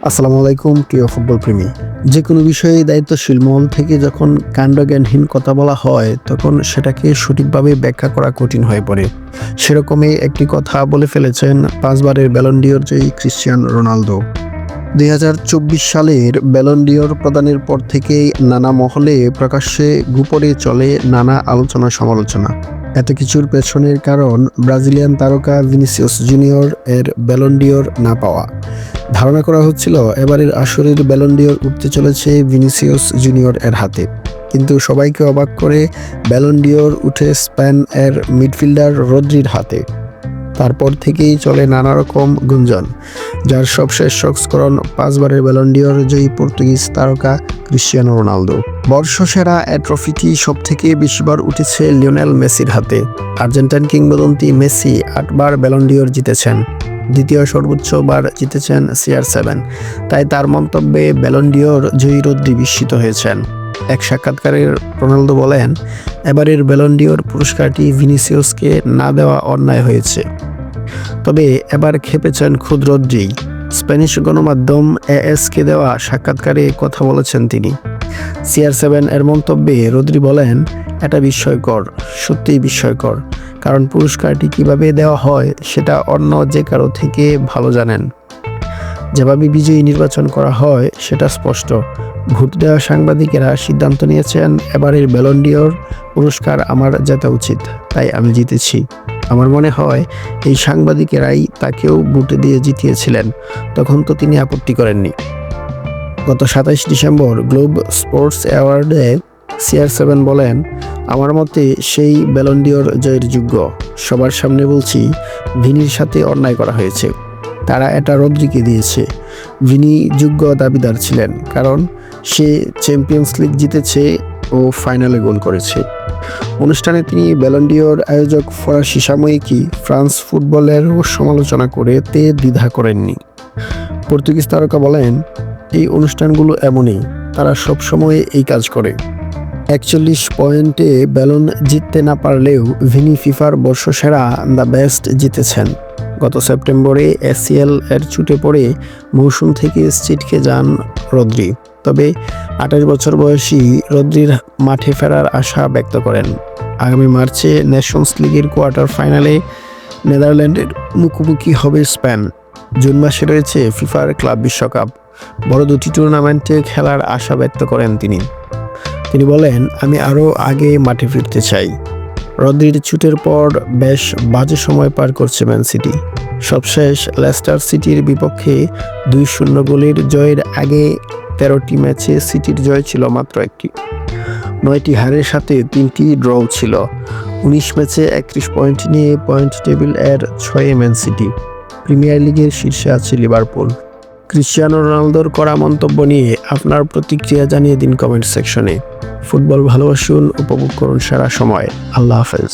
আসসালামু আলাইকুম প্রিয় ফুটবল প্রেমী। যে কোনো বিষয়ে দায়িত্বশীল মহল থেকে যখন কাণ্ডজ্ঞানহীন কথা বলা হয় তখন সেটাকে সঠিকভাবে ব্যাখ্যা করা কঠিন হয়ে পড়ে। সেরকমই একটি কথা বলে ফেলেছেন 5 বারের ব্যালন ডি'অর জয়ী ক্রিশ্চিয়ানো রোনালদো। 2024 সালের ব্যালন ডি'অর প্রদানের পর থেকেই নানা মহলে প্রকাশ্যে গোপনে চলে নানা আলোচনা সমালোচনা। এত কিছুর পেছনের কারণ ব্রাজিলিয়ান তারকা ভিনিসিয়াস জুনিয়র এর ব্যালন ডি'অর না পাওয়া। ধারণা করা হচ্ছিল এবারের আসরের ব্যালন ডি'অর উঠতে চলেছে ভিনিসিয়াস জুনিয়র এর হাতে, কিন্তু সবাইকে অবাক করে ব্যালন ডি'অর উঠে স্পেন এর মিডফিল্ডার রদ্রির হাতে। তারপর থেকেই চলে নানা রকম গুঞ্জন, যার সবশেষ সংস্করণ 5 বারের ব্যালন ডি'অর জয়ী পর্তুগিজ তারকা ক্রিশ্চিয়ানো রোনালদো। বর্ষসেরা এ ট্রফিটি সবথেকে বেশিবার উঠেছে লিওনেল মেসির হাতে। আর্জেন্টাইন কিংবদন্তি মেসি 8 বার ব্যালন ডি'অর জিতেছেন, দ্বিতীয় সর্বোচ্চ বার জিতেছেন CR7। তাই তার মন্তব্যে ব্যালন ডি'অর জয়ী রদ্রি বিস্মিত হয়েছেন। এক সাক্ষাৎকারে রোনালদো বলেন, এবারের ব্যালন ডি'অর পুরস্কারটি ভিনিসিয়াসকে না দেওয়া অন্যায় হয়েছে। তবে এবার খেপেছেন খুদ রদ্রি। স্প্যানিশ গণমাধ্যম AS-কে দেওয়া সাক্ষাৎকারে কথা বলেছেন তিনি। CR7 এর মন্তব্যে রদ্রি বলেন, এটা বিস্ময়কর, সত্যিই বিস্ময়কর, কারণ পুরস্কারটি কিভাবে দেওয়া হয় সেটা অন্য যে কারো থেকে ভালো জানেন। যেভাবে বিজয়ী নির্বাচন করা হয় সেটা স্পষ্ট। ভোট দেওয়া সাংবাদিকেরা সিদ্ধান্ত নিয়েছেন এবারের ব্যালন ডি'অর পুরস্কার আমার জেতা উচিত, তাই আমি জিতেছি। আমার মনে হয় এই সাংবাদিকেরাই তাকেও ভোট দিয়ে জিতিয়েছিলেন, তখন তো তিনি আপত্তি করেননি। গত 27 ডিসেম্বর গ্লোব স্পোর্টস অ্যাওয়ার্ডে CR7 বলেন, আমার মতে সেই ব্যালন ডি'অর জয়ের যোগ্য। সবার সামনে বলছি, ভিনির সাথে অন্যায় করা হয়েছে। তারা এটা রদ্রিকে দিয়েছে। ভিনি যোগ্য দাবিদার ছিলেন, কারণ সে চ্যাম্পিয়ন্স লিগ জিতেছে ও ফাইনালে গোল করেছে। অনুষ্ঠানে তিনি ব্যালন ডি'অর আয়োজক ফরাসি সাময়িকী ফ্রান্স ফুটবলেরও সমালোচনা করে দ্বিধা করেননি। পর্তুগিজ তারকা বলেন, এই অনুষ্ঠানগুলো এমনই, তারা সবসময় এই কাজ করে। 41 পয়েন্টে ব্যালন জিততে না পারলেও ভিনি ফিফার বর্ষসেরা দ্য বেস্ট জিতেছেন। গত সেপ্টেম্বরে ACL এর চোটে পড়ে মৌসুম থেকে ছিটকে যান রদ্রি। তবে 28 বছর বয়সী রদ্রির মাঠে ফেরার আশা ব্যক্ত করেন। আগামী মার্চে নেশনস লিগের কোয়ার্টার ফাইনালে নেদারল্যান্ডের মুখোমুখি হবে স্পেন। জুন মাসে রয়েছে ফিফার ক্লাব বিশ্বকাপ। বড় দুটি টুর্নামেন্টে খেলার আশা ব্যক্ত করেন তিনি। বলেন, আমি আরও আগে মাঠে ফিরতে চাই। রদ্রির চোটের পর বেশ বাজে সময় পার করছে ম্যান সিটি। সবশেষ লেস্টার সিটির বিপক্ষে 2-0 গোলের জয়ের আগে 13টি ম্যাচে সিটির জয় ছিল মাত্র 1টি। 9টি হারের সাথে 3টি ড্রও ছিল। 19 ম্যাচে 31 পয়েন্ট নিয়ে পয়েন্ট টেবিল এর 6 ম্যান সিটি। প্রিমিয়ার লিগের শীর্ষে আছে লিভারপুল। ক্রিশ্চিয়ানো রোনালদোর করা মন্তব্য নিয়ে আপনার প্রতিক্রিয়া জানিয়ে দিন কমেন্ট সেকশনে। ফুটবল ভালোবাসুন, উপভোগ করুন সারা সময়। আল্লাহ হাফেজ।